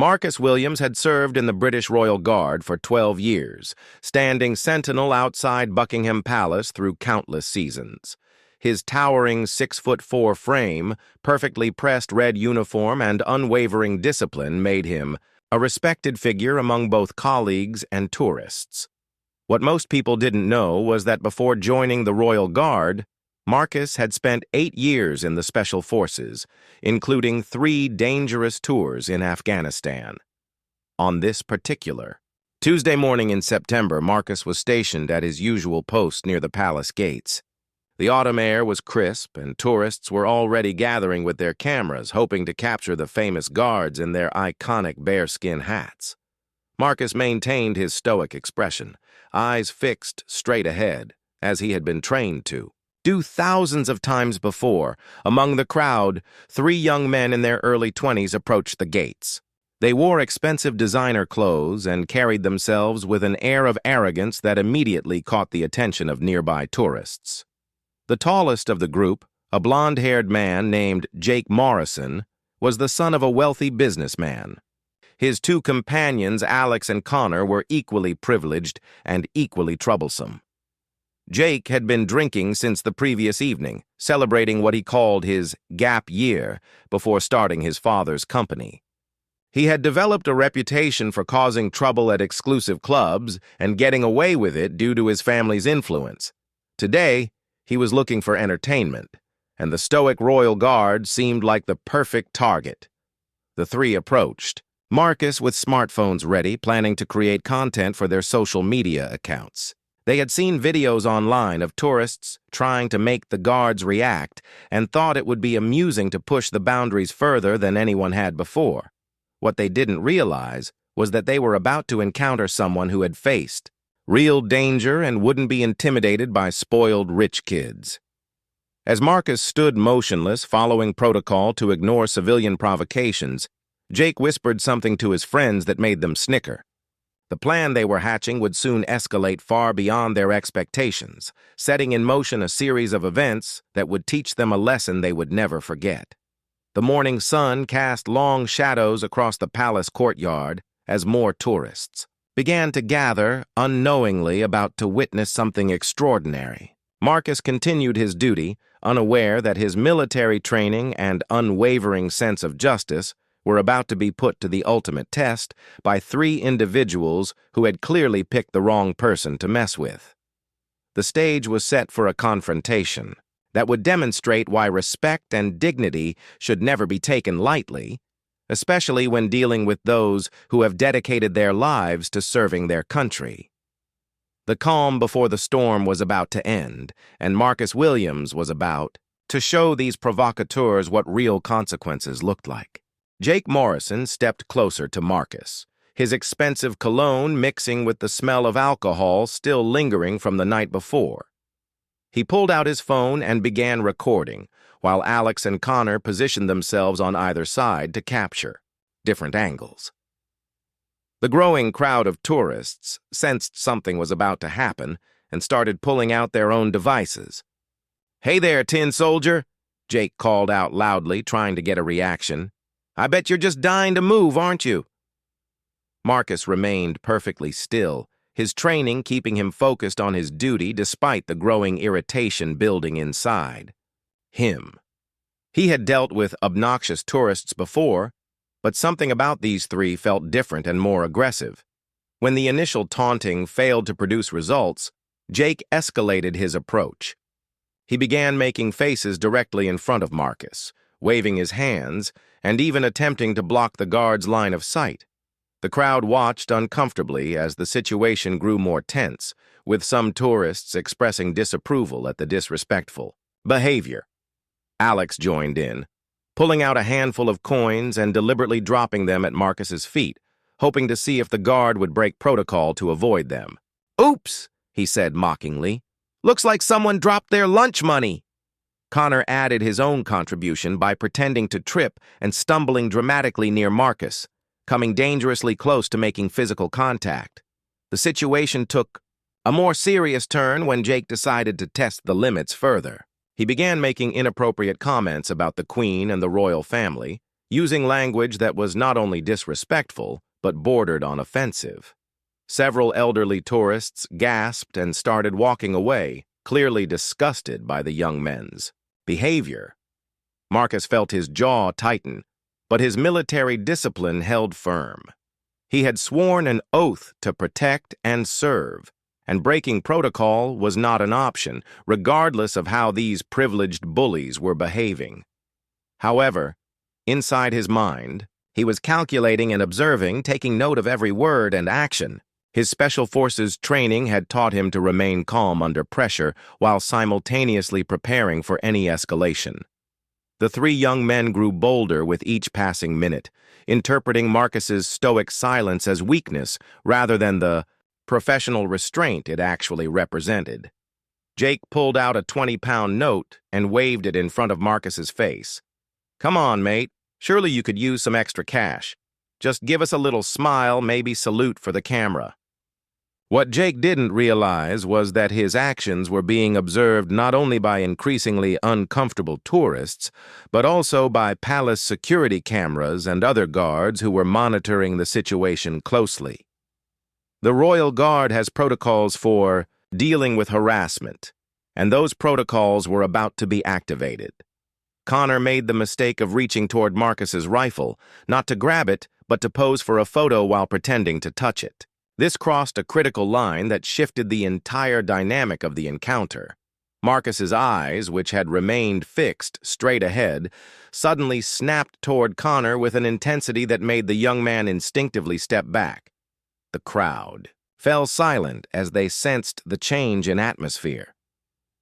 Marcus Williams had served in the British Royal Guard for 12 years, standing sentinel outside Buckingham Palace through countless seasons. His towering 6'4" frame, perfectly pressed red uniform, and unwavering discipline made him a respected figure among both colleagues and tourists. What most people didn't know was that before joining the Royal Guard, Marcus had spent 8 years in the Special Forces, including 3 dangerous tours in Afghanistan. On this particular Tuesday morning in September, Marcus was stationed at his usual post near the palace gates. The autumn air was crisp, and tourists were already gathering with their cameras, hoping to capture the famous guards in their iconic bearskin hats. Marcus maintained his stoic expression, eyes fixed straight ahead, as he had been trained to do thousands of times before. Among the crowd, 3 young men in their early 20s approached the gates. They wore expensive designer clothes and carried themselves with an air of arrogance that immediately caught the attention of nearby tourists. The tallest of the group, a blonde-haired man named Jake Morrison, was the son of a wealthy businessman. His 2 companions, Alex and Connor, were equally privileged and equally troublesome. Jake had been drinking since the previous evening, celebrating what he called his gap year before starting his father's company. He had developed a reputation for causing trouble at exclusive clubs and getting away with it due to his family's influence. Today, he was looking for entertainment, and the stoic Royal Guard seemed like the perfect target. The 3 approached, Marcus with smartphones ready, planning to create content for their social media accounts. They had seen videos online of tourists trying to make the guards react and thought it would be amusing to push the boundaries further than anyone had before. What they didn't realize was that they were about to encounter someone who had faced real danger and wouldn't be intimidated by spoiled rich kids. As Marcus stood motionless, following protocol to ignore civilian provocations, Jake whispered something to his friends that made them snicker. The plan they were hatching would soon escalate far beyond their expectations, setting in motion a series of events that would teach them a lesson they would never forget. The morning sun cast long shadows across the palace courtyard as more tourists began to gather, unknowingly about to witness something extraordinary. Marcus continued his duty, unaware that his military training and unwavering sense of justice were about to be put to the ultimate test by 3 individuals who had clearly picked the wrong person to mess with. The stage was set for a confrontation that would demonstrate why respect and dignity should never be taken lightly, especially when dealing with those who have dedicated their lives to serving their country. The calm before the storm was about to end, and Marcus Williams was about to show these provocateurs what real consequences looked like. Jake Morrison stepped closer to Marcus, his expensive cologne mixing with the smell of alcohol still lingering from the night before. He pulled out his phone and began recording, while Alex and Connor positioned themselves on either side to capture different angles. The growing crowd of tourists sensed something was about to happen and started pulling out their own devices. "Hey there, tin soldier," Jake called out loudly, trying to get a reaction. "I bet you're just dying to move, aren't you?" Marcus remained perfectly still, his training keeping him focused on his duty despite the growing irritation building inside him. He had dealt with obnoxious tourists before, but something about these 3 felt different and more aggressive. When the initial taunting failed to produce results, Jake escalated his approach. He began making faces directly in front of Marcus, waving his hands, and even attempting to block the guard's line of sight. The crowd watched uncomfortably as the situation grew more tense, with some tourists expressing disapproval at the disrespectful behavior. Alex joined in, pulling out a handful of coins and deliberately dropping them at Marcus's feet, hoping to see if the guard would break protocol to avoid them. "Oops," he said mockingly. "Looks like someone dropped their lunch money." Connor added his own contribution by pretending to trip and stumbling dramatically near Marcus, coming dangerously close to making physical contact. The situation took a more serious turn when Jake decided to test the limits further. He began making inappropriate comments about the Queen and the royal family, using language that was not only disrespectful, but bordered on offensive. Several elderly tourists gasped and started walking away, clearly disgusted by the young men's behavior. Marcus felt his jaw tighten, but his military discipline held firm. He had sworn an oath to protect and serve, and breaking protocol was not an option, regardless of how these privileged bullies were behaving. However, inside his mind, he was calculating and observing, taking note of every word and action. His Special Forces training had taught him to remain calm under pressure while simultaneously preparing for any escalation. The three young men grew bolder with each passing minute, interpreting Marcus's stoic silence as weakness rather than the professional restraint it actually represented. Jake pulled out a 20-pound note and waved it in front of Marcus's face. "Come on, mate. Surely you could use some extra cash. Just give us a little smile, maybe salute for the camera." What Jake didn't realize was that his actions were being observed not only by increasingly uncomfortable tourists, but also by palace security cameras and other guards who were monitoring the situation closely. The Royal Guard has protocols for dealing with harassment, and those protocols were about to be activated. Connor made the mistake of reaching toward Marcus's rifle, not to grab it, but to pose for a photo while pretending to touch it. This crossed a critical line that shifted the entire dynamic of the encounter. Marcus's eyes, which had remained fixed straight ahead, suddenly snapped toward Connor with an intensity that made the young man instinctively step back. The crowd fell silent as they sensed the change in atmosphere.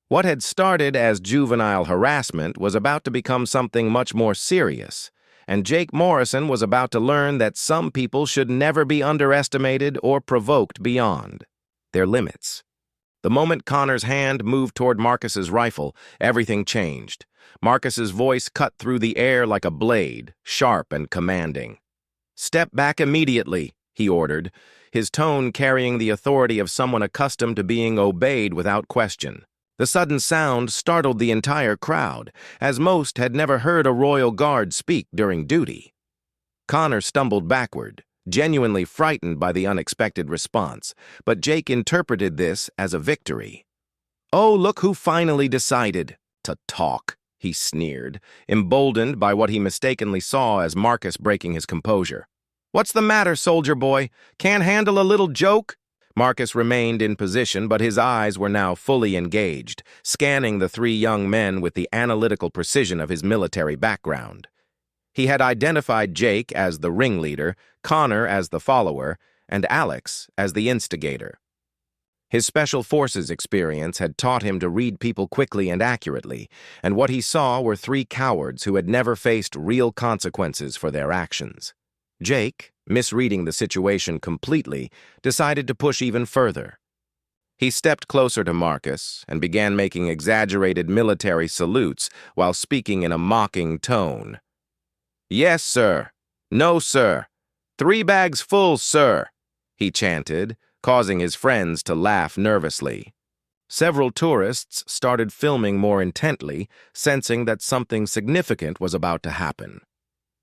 What had started as juvenile harassment was about to become something much more serious, and Jake Morrison was about to learn that some people should never be underestimated or provoked beyond their limits. The moment Connor's hand moved toward Marcus's rifle, everything changed. Marcus's voice cut through the air like a blade, sharp and commanding. "Step back immediately," he ordered, his tone carrying the authority of someone accustomed to being obeyed without question. The sudden sound startled the entire crowd, as most had never heard a royal guard speak during duty. Connor stumbled backward, genuinely frightened by the unexpected response, but Jake interpreted this as a victory. "Oh, look who finally decided to talk," he sneered, emboldened by what he mistakenly saw as Marcus breaking his composure. "What's the matter, soldier boy? Can't handle a little joke?" Marcus remained in position, but his eyes were now fully engaged, scanning the three young men with the analytical precision of his military background. He had identified Jake as the ringleader, Connor as the follower, and Alex as the instigator. His Special Forces experience had taught him to read people quickly and accurately, and what he saw were three cowards who had never faced real consequences for their actions. Jake, misreading the situation completely, decided to push even further. He stepped closer to Marcus and began making exaggerated military salutes while speaking in a mocking tone. "Yes, sir. No, sir. 3 bags full, sir," he chanted, causing his friends to laugh nervously. Several tourists started filming more intently, sensing that something significant was about to happen.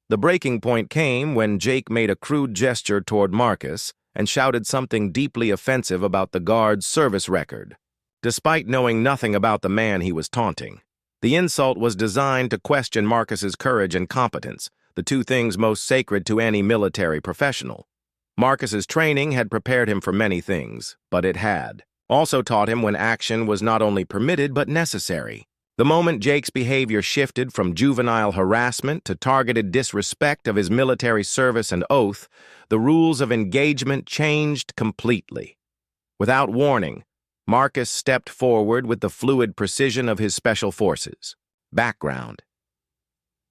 The breaking point came when Jake made a crude gesture toward Marcus and shouted something deeply offensive about the guard's service record. Despite knowing nothing about the man he was taunting, the insult was designed to question Marcus's courage and competence, the two things most sacred to any military professional. Marcus's training had prepared him for many things, but it had also taught him when action was not only permitted but necessary. The moment Jake's behavior shifted from juvenile harassment to targeted disrespect of his military service and oath, the rules of engagement changed completely. Without warning, Marcus stepped forward with the fluid precision of his Special Forces background.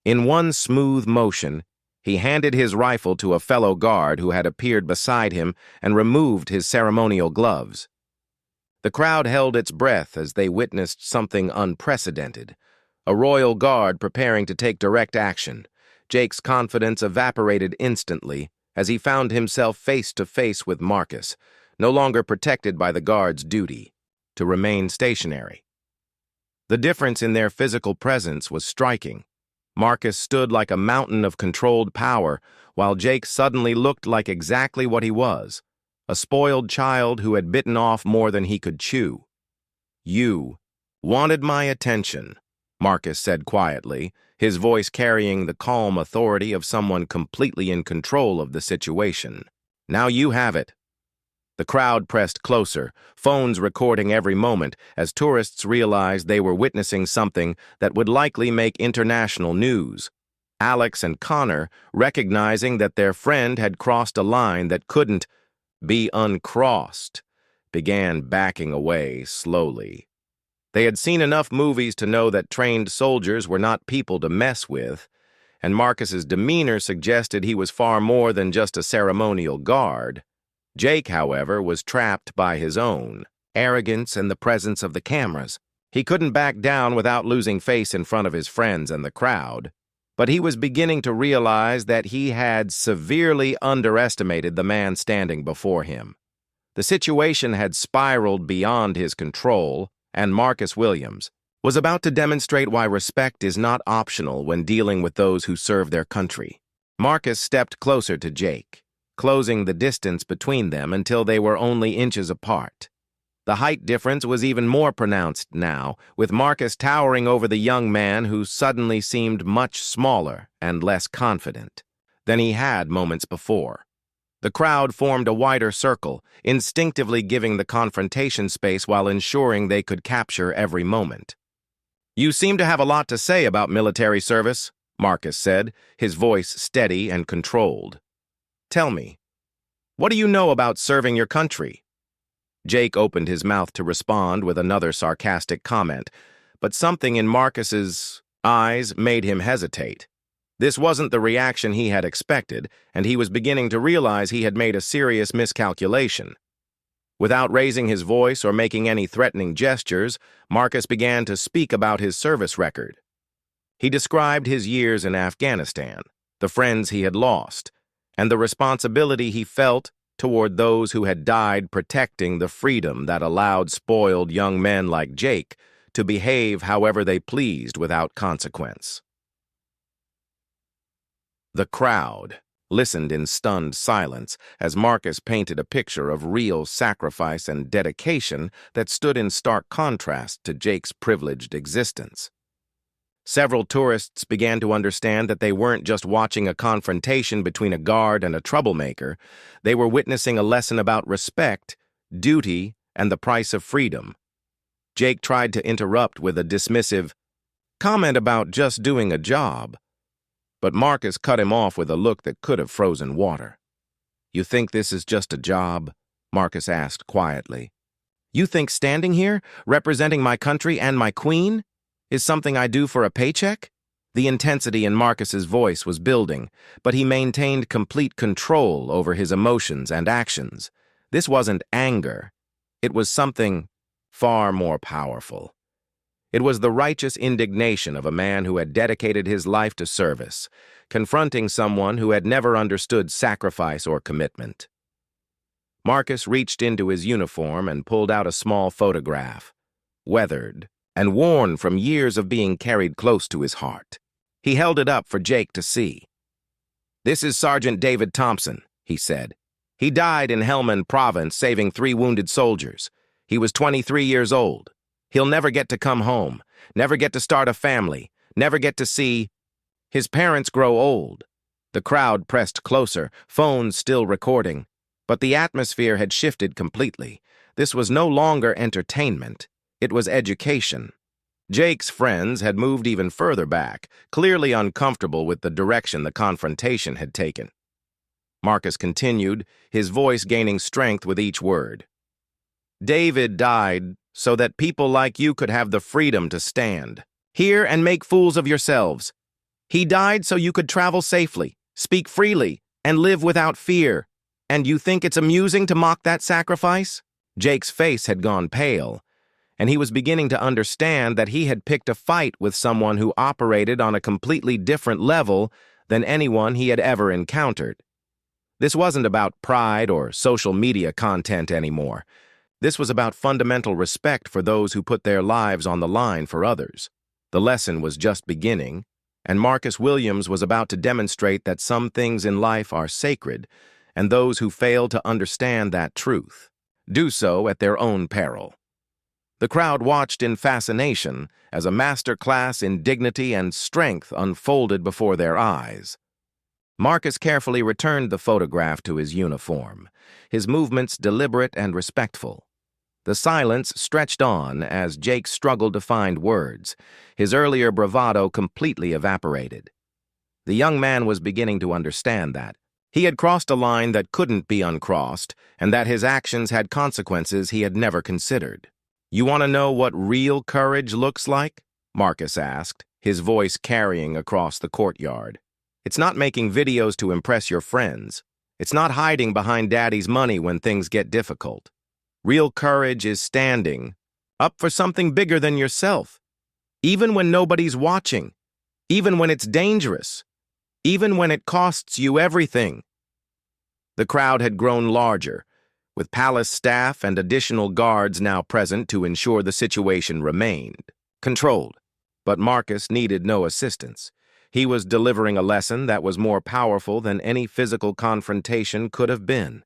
In one smooth motion, he handed his rifle to a fellow guard who had appeared beside him and removed his ceremonial gloves. The crowd held its breath as they witnessed something unprecedented, a royal guard preparing to take direct action. Jake's confidence evaporated instantly as he found himself face to face with Marcus, no longer protected by the guard's duty to remain stationary. The difference in their physical presence was striking. Marcus stood like a mountain of controlled power, while Jake suddenly looked like exactly what he was, a spoiled child who had bitten off more than he could chew. "You wanted my attention," Marcus said quietly, his voice carrying the calm authority of someone completely in control of the situation. "Now you have it." The crowd pressed closer, phones recording every moment, as tourists realized they were witnessing something that would likely make international news. Alex and Connor, recognizing that their friend had crossed a line that couldn't be uncrossed, began backing away slowly. They had seen enough movies to know that trained soldiers were not people to mess with, and Marcus's demeanor suggested he was far more than just a ceremonial guard. Jake, however, was trapped by his own arrogance and the presence of the cameras. He couldn't back down without losing face in front of his friends and the crowd, but he was beginning to realize that he had severely underestimated the man standing before him. The situation had spiraled beyond his control, and Marcus Williams was about to demonstrate why respect is not optional when dealing with those who serve their country. Marcus stepped closer to Jake, closing the distance between them until they were only inches apart. The height difference was even more pronounced now, with Marcus towering over the young man who suddenly seemed much smaller and less confident than he had moments before. The crowd formed a wider circle, instinctively giving the confrontation space while ensuring they could capture every moment. "You seem to have a lot to say about military service," Marcus said, his voice steady and controlled. "Tell me, what do you know about serving your country?" Jake opened his mouth to respond with another sarcastic comment, but something in Marcus's eyes made him hesitate. This wasn't the reaction he had expected, and he was beginning to realize he had made a serious miscalculation. Without raising his voice or making any threatening gestures, Marcus began to speak about his service record. He described his years in Afghanistan, the friends he had lost, and the responsibility he felt toward those who had died protecting the freedom that allowed spoiled young men like Jake to behave however they pleased without consequence. The crowd listened in stunned silence as Marcus painted a picture of real sacrifice and dedication that stood in stark contrast to Jake's privileged existence. Several tourists began to understand that they weren't just watching a confrontation between a guard and a troublemaker. They were witnessing a lesson about respect, duty, and the price of freedom. Jake tried to interrupt with a dismissive comment about just doing a job, but Marcus cut him off with a look that could have frozen water. "You think this is just a job?" Marcus asked quietly. "You think standing here, representing my country and my queen, is something I do for a paycheck?" The intensity in Marcus's voice was building, but he maintained complete control over his emotions and actions. This wasn't anger. It was something far more powerful. It was the righteous indignation of a man who had dedicated his life to service, confronting someone who had never understood sacrifice or commitment. Marcus reached into his uniform and pulled out a small photograph, weathered and worn from years of being carried close to his heart. He held it up for Jake to see. "This is Sergeant David Thompson," he said. "He died in Helmand Province saving 3 wounded soldiers. He was 23 years old. He'll never get to come home, never get to start a family, never get to see his parents grow old." The crowd pressed closer, phones still recording, but the atmosphere had shifted completely. This was no longer entertainment. It was education. Jake's friends had moved even further back, clearly uncomfortable with the direction the confrontation had taken. Marcus continued, his voice gaining strength with each word. "David died so that people like you could have the freedom to stand here and make fools of yourselves. He died so you could travel safely, speak freely, and live without fear. And you think it's amusing to mock that sacrifice?" Jake's face had gone pale, and he was beginning to understand that he had picked a fight with someone who operated on a completely different level than anyone he had ever encountered. This wasn't about pride or social media content anymore. This was about fundamental respect for those who put their lives on the line for others. The lesson was just beginning, and Marcus Williams was about to demonstrate that some things in life are sacred, and those who fail to understand that truth do so at their own peril. The crowd watched in fascination as a master class in dignity and strength unfolded before their eyes. Marcus carefully returned the photograph to his uniform, his movements deliberate and respectful. The silence stretched on as Jake struggled to find words, his earlier bravado completely evaporated. The young man was beginning to understand that. He had crossed a line that couldn't be uncrossed, and that his actions had consequences he had never considered. "You want to know what real courage looks like?" Marcus asked, his voice carrying across the courtyard. "It's not making videos to impress your friends. It's not hiding behind daddy's money when things get difficult. Real courage is standing up for something bigger than yourself, even when nobody's watching, even when it's dangerous, even when it costs you everything." The crowd had grown larger, with palace staff and additional guards now present to ensure the situation remained controlled. But Marcus needed no assistance. He was delivering a lesson that was more powerful than any physical confrontation could have been.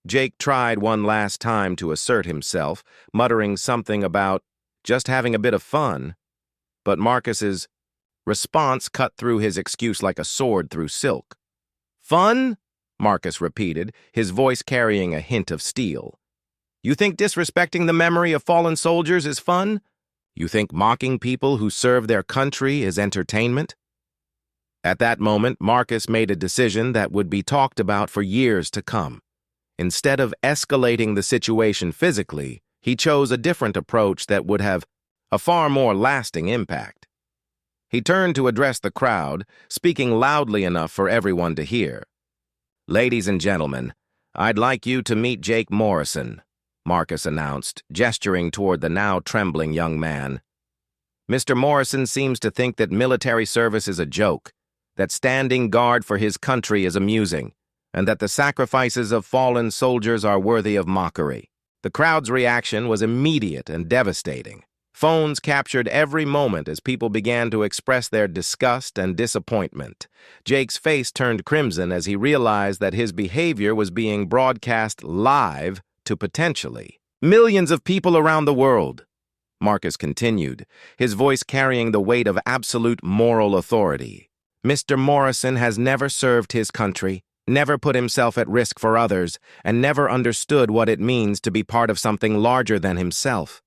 Jake tried one last time to assert himself, muttering something about just having a bit of fun, but Marcus's response cut through his excuse like a sword through silk. "Fun?" Marcus repeated, his voice carrying a hint of steel. "You think disrespecting the memory of fallen soldiers is fun? You think mocking people who serve their country is entertainment?" At that moment, Marcus made a decision that would be talked about for years to come. Instead of escalating the situation physically, he chose a different approach that would have a far more lasting impact. He turned to address the crowd, speaking loudly enough for everyone to hear. "Ladies and gentlemen, I'd like you to meet Jake Morrison," Marcus announced, gesturing toward the now trembling young man. "Mr. Morrison seems to think that military service is a joke, that standing guard for his country is amusing, and that the sacrifices of fallen soldiers are worthy of mockery." The crowd's reaction was immediate and devastating. Phones captured every moment as people began to express their disgust and disappointment. Jake's face turned crimson as he realized that his behavior was being broadcast live to potentially millions of people around the world. Marcus continued, his voice carrying the weight of absolute moral authority. "Mr. Morrison has never served his country, never put himself at risk for others, and never understood what it means to be part of something larger than himself.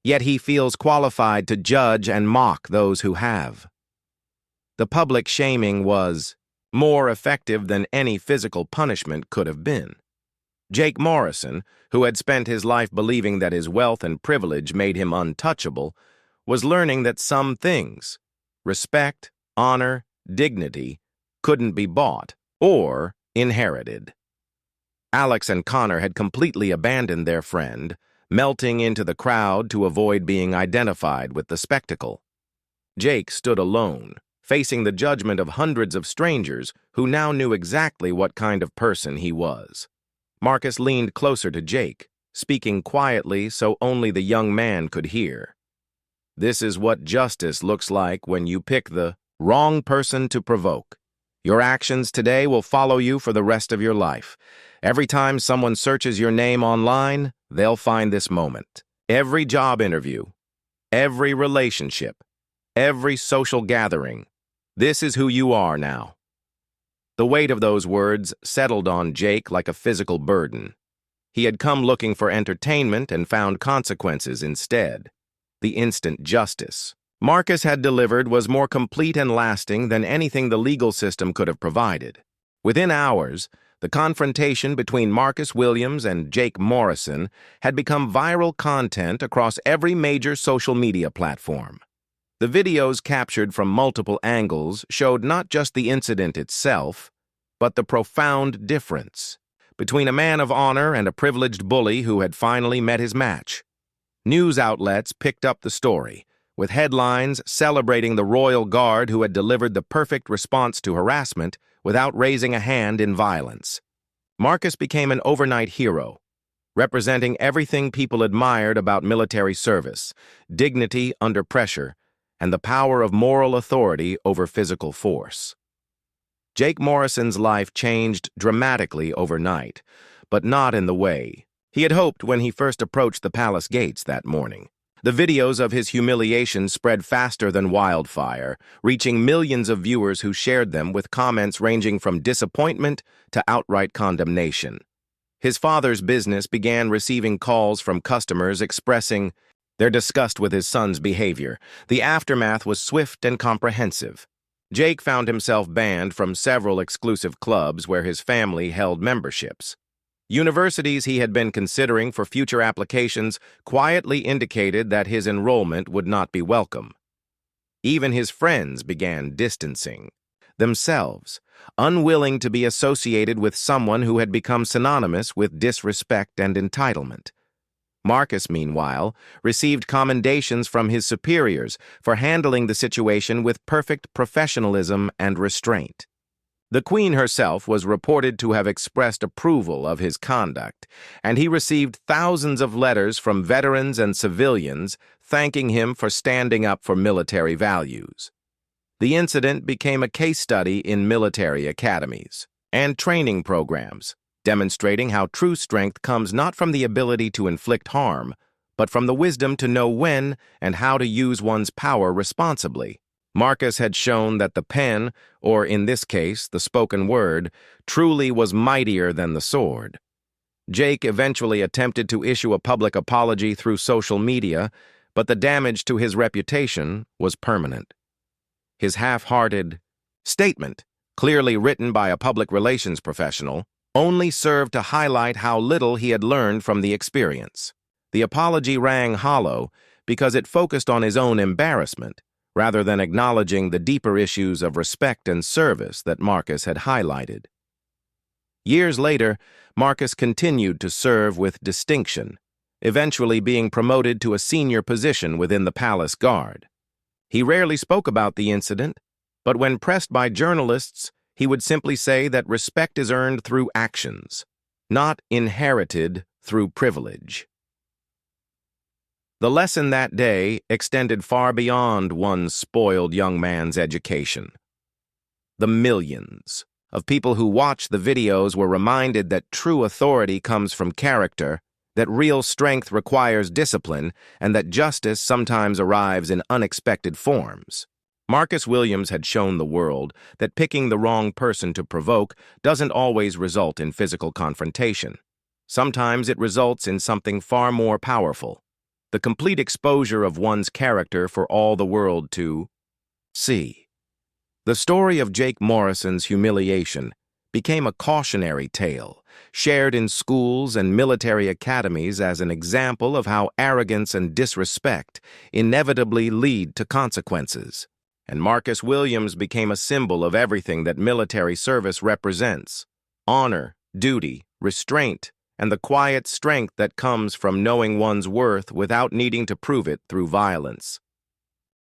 Yet he feels qualified to judge and mock those who have." The public shaming was more effective than any physical punishment could have been. Jake Morrison, who had spent his life believing that his wealth and privilege made him untouchable, was learning that some things, respect, honor, dignity, couldn't be bought or inherited. Alex and Connor had completely abandoned their friend, melting into the crowd to avoid being identified with the spectacle. Jake stood alone, facing the judgment of hundreds of strangers who now knew exactly what kind of person he was. Marcus leaned closer to Jake, speaking quietly so only the young man could hear. "This is what justice looks like when you pick the wrong person to provoke. Your actions today will follow you for the rest of your life. Every time someone searches your name online, they'll find this moment. Every job interview, every relationship, every social gathering. This is who you are now." The weight of those words settled on Jake like a physical burden. He had come looking for entertainment and found consequences instead. The instant justice Marcus had delivered was more complete and lasting than anything the legal system could have provided. Within hours, the confrontation between Marcus Williams and Jake Morrison had become viral content across every major social media platform. The videos captured from multiple angles showed not just the incident itself, but the profound difference between a man of honor and a privileged bully who had finally met his match. News outlets picked up the story, with headlines celebrating the royal guard who had delivered the perfect response to harassment without raising a hand in violence. Marcus became an overnight hero, representing everything people admired about military service: dignity under pressure, and the power of moral authority over physical force. Jake Morrison's life changed dramatically overnight, but not in the way he had hoped when he first approached the palace gates that morning. The videos of his humiliation spread faster than wildfire, reaching millions of viewers who shared them with comments ranging from disappointment to outright condemnation. His father's business began receiving calls from customers expressing their disgust with his son's behavior. The aftermath was swift and comprehensive. Jake found himself banned from several exclusive clubs where his family held memberships. Universities he had been considering for future applications quietly indicated that his enrollment would not be welcome. Even his friends began distancing themselves, unwilling to be associated with someone who had become synonymous with disrespect and entitlement. Marcus, meanwhile, received commendations from his superiors for handling the situation with perfect professionalism and restraint. The Queen herself was reported to have expressed approval of his conduct, and he received thousands of letters from veterans and civilians thanking him for standing up for military values. The incident became a case study in military academies and training programs, demonstrating how true strength comes not from the ability to inflict harm, but from the wisdom to know when and how to use one's power responsibly. Marcus had shown that the pen, or in this case, the spoken word, truly was mightier than the sword. Jake eventually attempted to issue a public apology through social media, but the damage to his reputation was permanent. His half-hearted statement, clearly written by a public relations professional, only served to highlight how little he had learned from the experience. The apology rang hollow because it focused on his own embarrassment, rather than acknowledging the deeper issues of respect and service that Marcus had highlighted. Years later, Marcus continued to serve with distinction, eventually being promoted to a senior position within the palace guard. He rarely spoke about the incident, but when pressed by journalists, he would simply say that respect is earned through actions, not inherited through privilege. The lesson that day extended far beyond one spoiled young man's education. The millions of people who watched the videos were reminded that true authority comes from character, that real strength requires discipline, and that justice sometimes arrives in unexpected forms. Marcus Williams had shown the world that picking the wrong person to provoke doesn't always result in physical confrontation. Sometimes it results in something far more powerful: the complete exposure of one's character for all the world to see. The story of Jake Morrison's humiliation became a cautionary tale, shared in schools and military academies as an example of how arrogance and disrespect inevitably lead to consequences. And Marcus Williams became a symbol of everything that military service represents: honor, duty, restraint, and the quiet strength that comes from knowing one's worth without needing to prove it through violence.